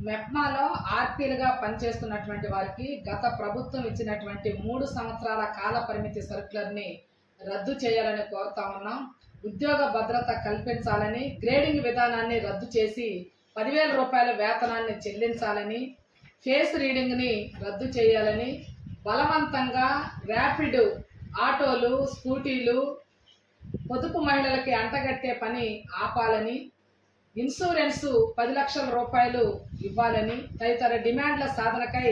మెప్మాలో ఆర్పీలుగా పనిచేస్తున్నటువంటి వారికి గత ప్రభుత్వం ఇచ్చినటువంటి 3 సంవత్సరాల కాల పరిమితి సర్క్యులర్ని రద్దు చేయాలని కోరుతా ఉన్నాం. ఉద్యోగ భద్రత కల్పించాలని, గ్రేడింగ్ విధానాన్ని రద్దు చేసి 10,000 రూపాయల వేతనాన్ని చెల్లించాలని, ఫేస్ రీడింగ్ని రద్దు చేయాలని, బలవంతంగా ర్యాపిడ్ ఆటోలు, స్కూటీలు పొదుపు మహిళలకి అంటగట్టే పని ఆపాలని, ఇన్సూరెన్స్ 10 లక్షల రూపాయలు ఇవ్వాలని తదితర డిమాండ్ల సాధనకై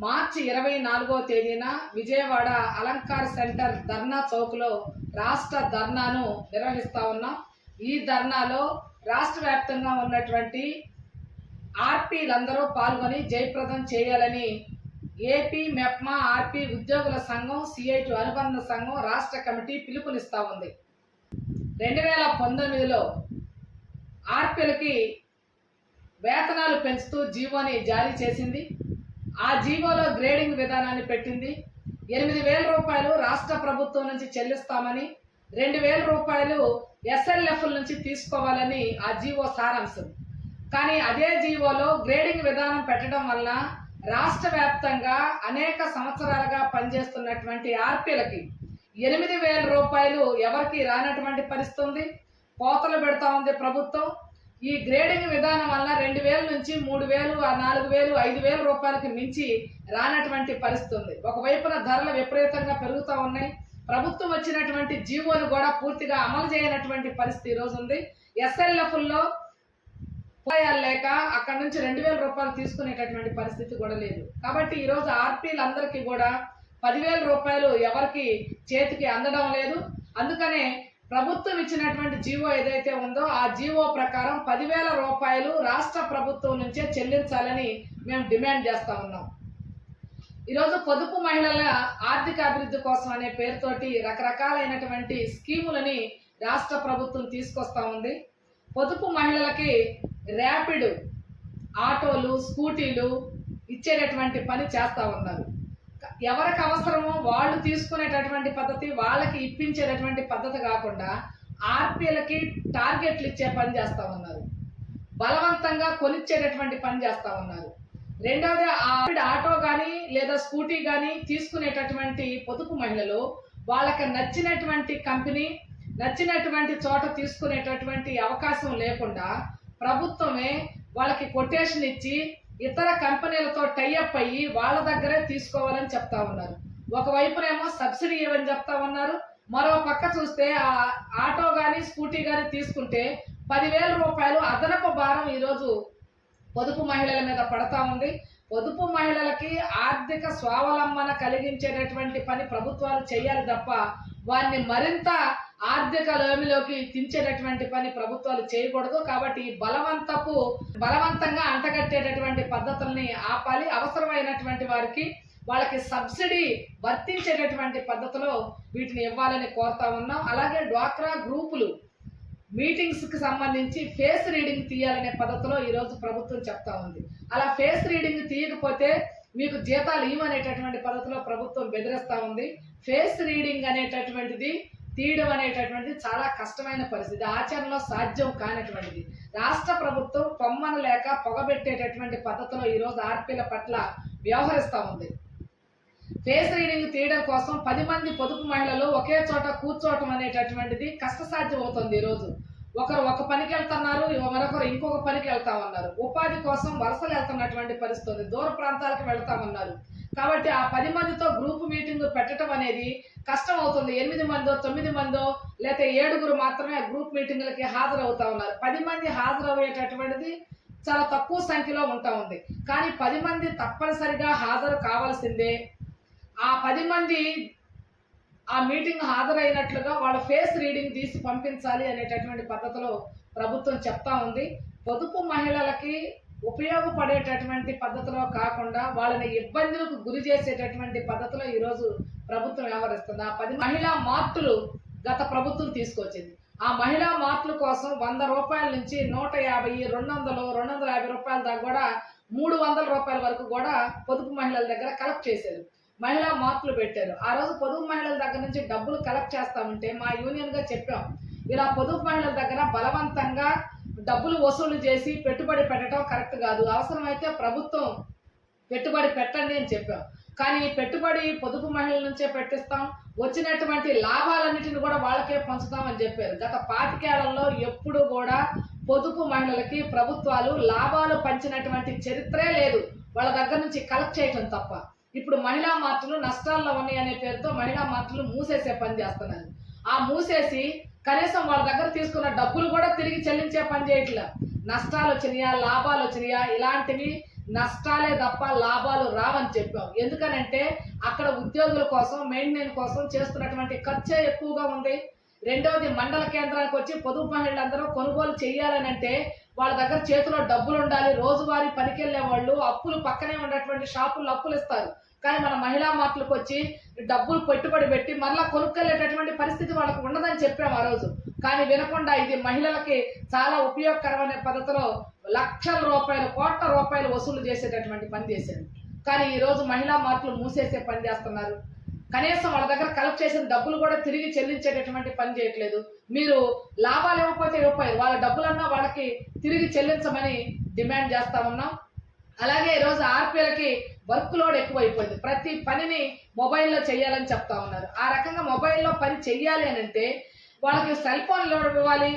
మార్చి 24వ తేదీన విజయవాడ అలంకార్ సెంటర్ ధర్నా చౌక్లో రాష్ట్ర ధర్నాను నిర్వహిస్తా ఉన్నాం. ఈ ధర్నాలో రాష్ట్ర వ్యాప్తంగా ఉన్నటువంటి ఆర్పీలందరూ పాల్గొని జయప్రదం చేయాలని ఏపీ మెప్మా ఆర్పీ ఉద్యోగుల సంఘం, సిఐటి అనుబంధ సంఘం రాష్ట్ర కమిటీ పిలుపునిస్తా ఉంది. 2019లో ఆర్పీలకి వేతనాలు పెంచుతూ జీవోని జారీ చేసింది. ఆ జీవోలో గ్రేడింగ్ విధానాన్ని పెట్టింది. 8,000 రూపాయలు రాష్ట్ర ప్రభుత్వం నుంచి చెల్లిస్తామని, 2,000 రూపాయలు ఎస్ఎల్ఎఫ్ నుంచి తీసుకోవాలని ఆ జీవో సారాంశం. కానీ అదే జీవోలో గ్రేడింగ్ విధానం పెట్టడం వల్ల రాష్ట్ర వ్యాప్తంగా అనేక సంవత్సరాలుగా పనిచేస్తున్నటువంటి ఆర్పీలకి 8,000 రూపాయలు ఎవరికి రానటువంటి పరిస్థితి, కోతలు పెడతా ఉంది ప్రభుత్వం. ఈ గ్రేడింగ్ విధానం వల్ల 2,000 నుంచి 3,000, 4,000, 5,000 రూపాయలకి మించి రానటువంటి పరిస్థితి. ఒకవైపున ధరలు విపరీతంగా పెరుగుతూ ఉన్నాయి. ప్రభుత్వం వచ్చినటువంటి జీవోను కూడా పూర్తిగా అమలు చేయనటువంటి పరిస్థితి ఈరోజు ఉంది. ఎస్ఎల్ఎఫ్లో లేక అక్కడ నుంచి 2,000 రూపాయలు తీసుకునేటటువంటి పరిస్థితి కూడా లేదు. కాబట్టి ఈరోజు ఆర్పీలందరికీ కూడా 10,000 రూపాయలు ఎవరికి చేతికి అందడం లేదు. అందుకనే ప్రభుత్వం ఇచ్చినటువంటి జీవో ఏదైతే ఉందో ఆ జీవో ప్రకారం 10,000 రూపాయలు రాష్ట్ర ప్రభుత్వం నుంచే చెల్లించాలని మేము డిమాండ్ చేస్తా ఉన్నాం. ఈరోజు పొదుపు మహిళల ఆర్థిక అభివృద్ధి కోసం అనే పేరుతోటి రకరకాలైనటువంటి స్కీములని రాష్ట్ర ప్రభుత్వం తీసుకొస్తా ఉంది. పొదుపు మహిళలకి ర్యాపిడ్ ఆటోలు, స్కూటీలు ఇచ్చేటటువంటి పని చేస్తూ ఉన్నారు. ఎవరికి అవసరమో వాళ్ళు తీసుకునేటటువంటి పద్ధతి, వాళ్ళకి ఇప్పించేటటువంటి పద్ధతి కాకుండా ఆర్పీలకి టార్గెట్లు ఇచ్చే పని చేస్తూ ఉన్నారు. బలవంతంగా కొనిచ్చేటటువంటి పని చేస్తూ ఉన్నారు. రెండవది ఆటో కానీ లేదా స్కూటీ కానీ తీసుకునేటటువంటి పొదుపు మహిళలు వాళ్ళకి నచ్చినటువంటి కంపెనీ, నచ్చినటువంటి చోట తీసుకునేటటువంటి అవకాశం లేకుండా ప్రభుత్వమే వాళ్ళకి కొటేషన్ ఇచ్చి ఇతర కంపెనీలతో టైఅప్ అయ్యి వాళ్ళ దగ్గరే తీసుకోవాలని చెప్తా ఉన్నారు. ఒకవైపునేమో సబ్సిడీ ఇవ్వని చెప్తా ఉన్నారు. మరో పక్క చూస్తే ఆ ఆటో కానీ స్కూటీ కానీ తీసుకుంటే 10,000 రూపాయలు అదనపు భారం ఈరోజు పొదుపు మహిళల మీద పడతా ఉంది. పొదుపు మహిళలకి ఆర్థిక స్వావలంబన కలిగించేటటువంటి పని ప్రభుత్వాలు చేయాలి తప్ప వారిని మరింత ఆర్థిక లోమిలోకి దించేటటువంటి పని ప్రభుత్వాలు చేయకూడదు. కాబట్టి బలవంతంగా అంటగట్టేటటువంటి పద్ధతుల్ని ఆపాలి. అవసరమైనటువంటి వారికి వాళ్ళకి సబ్సిడీ వర్తించేటటువంటి పద్ధతిలో వీటిని ఇవ్వాలని కోరుతా ఉన్నాం. అలాగే డ్వాక్రా గ్రూపులు మీటింగ్స్కి సంబంధించి ఫేస్ రీడింగ్ తీయాలనే పద్ధతిలో ఈరోజు ప్రభుత్వం చెప్తా ఉంది. అలా ఫేస్ రీడింగ్ తీయకపోతే మీకు జీతాలు ఇవ్వనేటటువంటి పద్ధతిలో ప్రభుత్వం బెదిరిస్తూ ఉంది. ఫేస్ రీడింగ్ అనేటటువంటిది తీయడం అనేటటువంటిది చాలా కష్టమైన పరిస్థితి, ఆచరణలో సాధ్యం కానటువంటిది. రాష్ట్ర ప్రభుత్వం పొమ్మన లేక పొగబెట్టేటటువంటి పద్ధతిలో ఈరోజు ఆర్పీల పట్ల వ్యవహరిస్తూ ఉంది. ఫేస్ రీడింగ్ తీయడం కోసం 10 మంది పొదుపు మహిళలు ఒకే చోట కూర్చోవటం అనేటటువంటిది కష్టసాధ్యం అవుతుంది. ఈరోజు ఒకరు ఒక పనికి వెళ్తున్నారు, మరొకరు ఇంకొక పనికి వెళ్తా ఉన్నారు. ఉపాధి కోసం వలసలు వెళ్తున్నటువంటి పరిస్థితి, దూర ప్రాంతాలకు వెళ్తామన్నారు. కాబట్టి ఆ 10 మందితో గ్రూప్ మీటింగ్ పెట్టడం అనేది కష్టం అవుతుంది. 8 మందో 9 మందో లేకపోతే 7గురు మాత్రమే గ్రూప్ మీటింగ్లకి హాజరవుతా ఉన్నారు. 10 మంది హాజరయ్యేటటువంటిది చాలా తక్కువ సంఖ్యలో ఉంటా ఉంది. కానీ 10 మంది తప్పనిసరిగా హాజరు కావాల్సిందే. ఆ 10 మంది ఆ మీటింగ్ హాజరైనట్లుగా వాళ్ళ ఫేస్ రీడింగ్ తీసి పంపించాలి అనేటటువంటి పద్ధతిలో ప్రభుత్వం చెప్తా ఉంది. పొదుపు మహిళలకి ఉపయోగపడేటటువంటి పద్ధతిలో కాకుండా వాళ్ళని ఇబ్బందులకు గురి చేసేటటువంటి పద్ధతిలో ఈరోజు ప్రభుత్వం వ్యవహరిస్తుంది. ఆ 10 మహిళా మార్టులు గత ప్రభుత్వం తీసుకొచ్చింది. ఆ మహిళా మార్టుల కోసం 100 రూపాయల నుంచి 150, 200, 250 రూపాయల దాకా కూడా 300 రూపాయల వరకు కూడా పొదుపు మహిళల దగ్గర కలెక్ట్ చేశారు. మహిళా మార్పులు పెట్టారు. ఆ రోజు పొదుపు మహిళల దగ్గర నుంచి డబ్బులు కలెక్ట్ చేస్తామంటే మా యూనియన్గా చెప్పాం, ఇలా పొదుపు మహిళల దగ్గర బలవంతంగా డబ్బులు వసూలు చేసి పెట్టుబడి పెట్టడం కరెక్ట్ కాదు. అవసరమైతే ప్రభుత్వం పెట్టుబడి పెట్టండి అని చెప్పాం. కానీ పెట్టుబడి పొదుపు మహిళల నుంచే పెట్టిస్తాం, వచ్చినటువంటి లాభాలన్నిటిని కూడా వాళ్ళకే పంచుతామని చెప్పారు. గత 25 ఏళ్లలో ఎప్పుడు కూడా పొదుపు మహిళలకి ప్రభుత్వాలు లాభాలు పంచినటువంటి చరిత్రే లేదు, వాళ్ళ దగ్గర నుంచి కలెక్ట్ చేయటం తప్ప. ఇప్పుడు మహిళా మార్టులు నష్టాల్లో ఉన్నాయి అనే పేరుతో మహిళా మార్టులు మూసేసే పని చేస్తున్నారు. ఆ మూసేసి కనీసం వాళ్ళ దగ్గర తీసుకున్న డబ్బులు కూడా తిరిగి చెల్లించే పని చేయట్లా. నష్టాలు వచ్చినాయా లాభాలు వచ్చినాయా, ఇలాంటివి నష్టాలే తప్ప లాభాలు రావని చెప్పాం. ఎందుకనంటే అక్కడ ఉద్యోగుల కోసం మెయింటెనెన్స్ కోసం చేస్తున్నటువంటి ఖర్చే ఎక్కువగా ఉంది. రెండవది, మండల కేంద్రానికి వచ్చి పొదుపు మహిళలందరూ కొనుగోలు చేయాలని అంటే వాళ్ళ దగ్గర చేతిలో డబ్బులు ఉండాలి. రోజువారీ పనికెళ్లే వాళ్ళు అప్పులు పక్కనే ఉన్నటువంటి షాపుల్లో అప్పులు ఇస్తారు. కానీ మన మహిళా మార్టులకు వచ్చి డబ్బులు పెట్టుబడి పెట్టి మరలా కొనుక్కెళ్ళేటటువంటి పరిస్థితి వాళ్ళకు ఉండదని చెప్పాము ఆ రోజు. కానీ వినకుండా ఇది మహిళలకి చాలా ఉపయోగకరమైన పద్ధతిలో లక్షల రూపాయలు, కోట్ల రూపాయలు వసూలు చేసేటటువంటి పని చేశారు. కానీ ఈ రోజు మహిళా మార్టులు మూసేసే పని చేస్తున్నారు. కనీసం వాళ్ళ దగ్గర కలెక్ట్ చేసిన డబ్బులు కూడా తిరిగి చెల్లించేటటువంటి పని చేయట్లేదు. మీరు లాభాలు ఇవ్వకపోతే ఇవ్వకపోయారు, వాళ్ళ డబ్బులన్నా వాళ్ళకి తిరిగి చెల్లించమని డిమాండ్ చేస్తా ఉన్నాం. అలాగే ఈరోజు ఆర్పీలకి వర్క్ లోడ్ ఎక్కువైపోయింది. ప్రతి పనిని మొబైల్లో చేయాలని చెప్తా ఉన్నారు. ఆ రకంగా మొబైల్లో పని చెయ్యాలి అని అంటే వాళ్ళకి సెల్ ఫోన్ లోడ్ ఇవ్వాలి,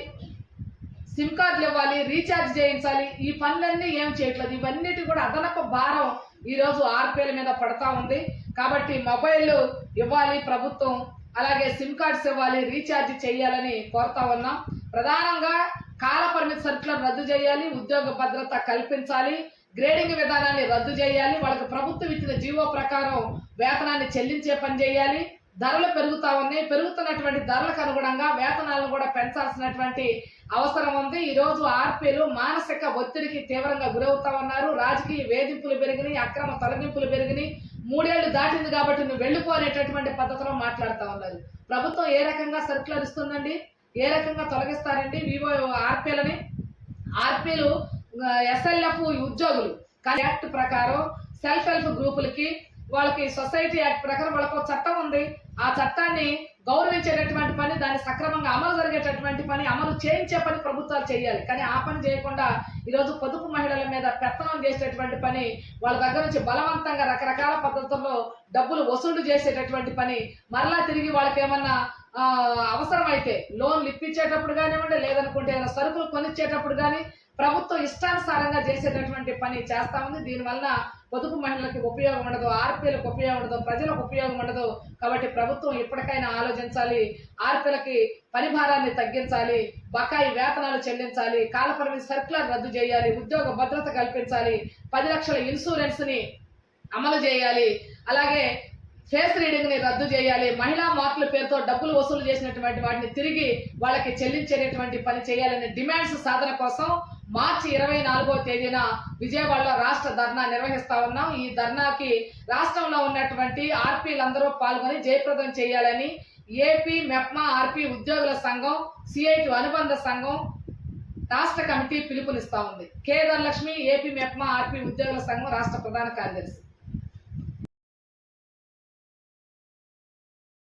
సిమ్ కార్డులు ఇవ్వాలి, రీఛార్జ్ చేయించాలి. ఈ పనులన్నీ ఏం చేయట్లేదు. ఇవన్నిటి కూడా అదనపు భారం ఈరోజు ఆర్పీల మీద పడతా ఉంది. కాబట్టి మొబైల్ ఇవ్వాలి ప్రభుత్వం, అలాగే సిమ్ కార్డ్స్ ఇవ్వాలి, రీఛార్జ్ చేయాలని కోరుతా ఉన్నాం. ప్రధానంగా కాల పరిమితి సర్కులను రద్దు చేయాలి, ఉద్యోగ భద్రత కల్పించాలి, గ్రేడింగ్ విధానాన్ని రద్దు చేయాలి, వాళ్ళకి ప్రభుత్వం ఇచ్చిన జీవో ప్రకారం వేతనాన్ని చెల్లించే పని చేయాలి. ధరలు పెరుగుతా ఉన్నాయి, పెరుగుతున్నటువంటి ధరలకు అనుగుణంగా వేతనాలను కూడా పెంచాల్సినటువంటి అవసరం ఉంది. ఈరోజు ఆర్పీలు మానసిక ఒత్తిడికి తీవ్రంగా గురవుతా ఉన్నారు. రాజకీయ వేధింపులు పెరిగినాయి, అక్రమ తొలగింపులు పెరిగినాయి. 3 ఏళ్లు దాటింది కాబట్టి నువ్వు వెళ్ళిపోనేటటువంటి పద్ధతిలో మాట్లాడుతూ ఉన్నారు. ప్రభుత్వం ఏ రకంగా సర్కులర్ ఇస్తుందండి, ఏ రకంగా తొలగిస్తారండి వివో ఆర్పీలని? ఆర్పీలు ఎస్ఎల్ఎఫ్ ఉద్యోగులు. కానీ యాక్ట్ ప్రకారం సెల్ఫ్ హెల్ప్ గ్రూపులకి వాళ్ళకి సొసైటీ యాక్ట్ ప్రకారం వాళ్ళకు చట్టం ఉంది. ఆ చట్టాన్ని గౌరవించేటటువంటి పని, దాన్ని సక్రమంగా అమలు జరిగేటటువంటి పని, అమలు చేయించే పని ప్రభుత్వాలు చేయాలి. కానీ ఆ పని చేయకుండా ఈరోజు పొదుపు మహిళల మీద పెత్తనం చేసేటటువంటి పని, వాళ్ళ దగ్గర నుంచి బలవంతంగా రకరకాల పద్ధతుల్లో డబ్బులు వసూలు చేసేటటువంటి పని, మరలా తిరిగి వాళ్ళకి ఏమన్నా అవసరమైతే లోన్లు ఇప్పించేటప్పుడు కానివ్వండి, లేదనుకుంటే ఏదైనా సరుకులు కొనిచ్చేటప్పుడు కానీ ప్రభుత్వం ఇష్టానుసారంగా చేసేటటువంటి పని చేస్తా ఉంది. దీనివల్ల పొదుపు మహిళలకు ఉపయోగం ఉండదు, ఆర్పీలకు ఉపయోగం ఉండదు, ప్రజలకు ఉపయోగం ఉండదు. కాబట్టి ప్రభుత్వం ఇప్పటికైనా ఆలోచించాలి, ఆర్పీలకి పని భారాన్ని తగ్గించాలి, బకాయి వేతనాలు చెల్లించాలి, కాలపరిమితి సర్కులర్ రద్దు చేయాలి, ఉద్యోగ భద్రత కల్పించాలి, 10 లక్షల ఇన్సూరెన్స్ ని అమలు చేయాలి, అలాగే ఫేస్ రీడింగ్ ని రద్దు చేయాలి, మహిళా మార్టుల పేరుతో డబ్బులు వసూలు చేసినటువంటి వాటిని తిరిగి వాళ్ళకి చెల్లించేటటువంటి పని చేయాలనే డిమాండ్స్ సాధన కోసం మార్చి 24వ తేదీన విజయవాడలో రాష్ట్ర ధర్నా నిర్వహిస్తా ఉన్నాం. ఈ ధర్నాకి రాష్ట్రంలో ఉన్నటువంటి ఆర్పీలందరూ పాల్గొని జయప్రదం చేయాలని ఏపీ మెప్మా ఆర్పీ ఉద్యోగుల సంఘం, సిఐటి అనుబంధ సంఘం రాష్ట్ర కమిటీ పిలుపునిస్తా ఉంది. కే ధనలక్ష్మి, ఏపీ మెప్మా ఆర్పీ ఉద్యోగుల సంఘం రాష్ట్ర ప్రధాన కార్యదర్శి.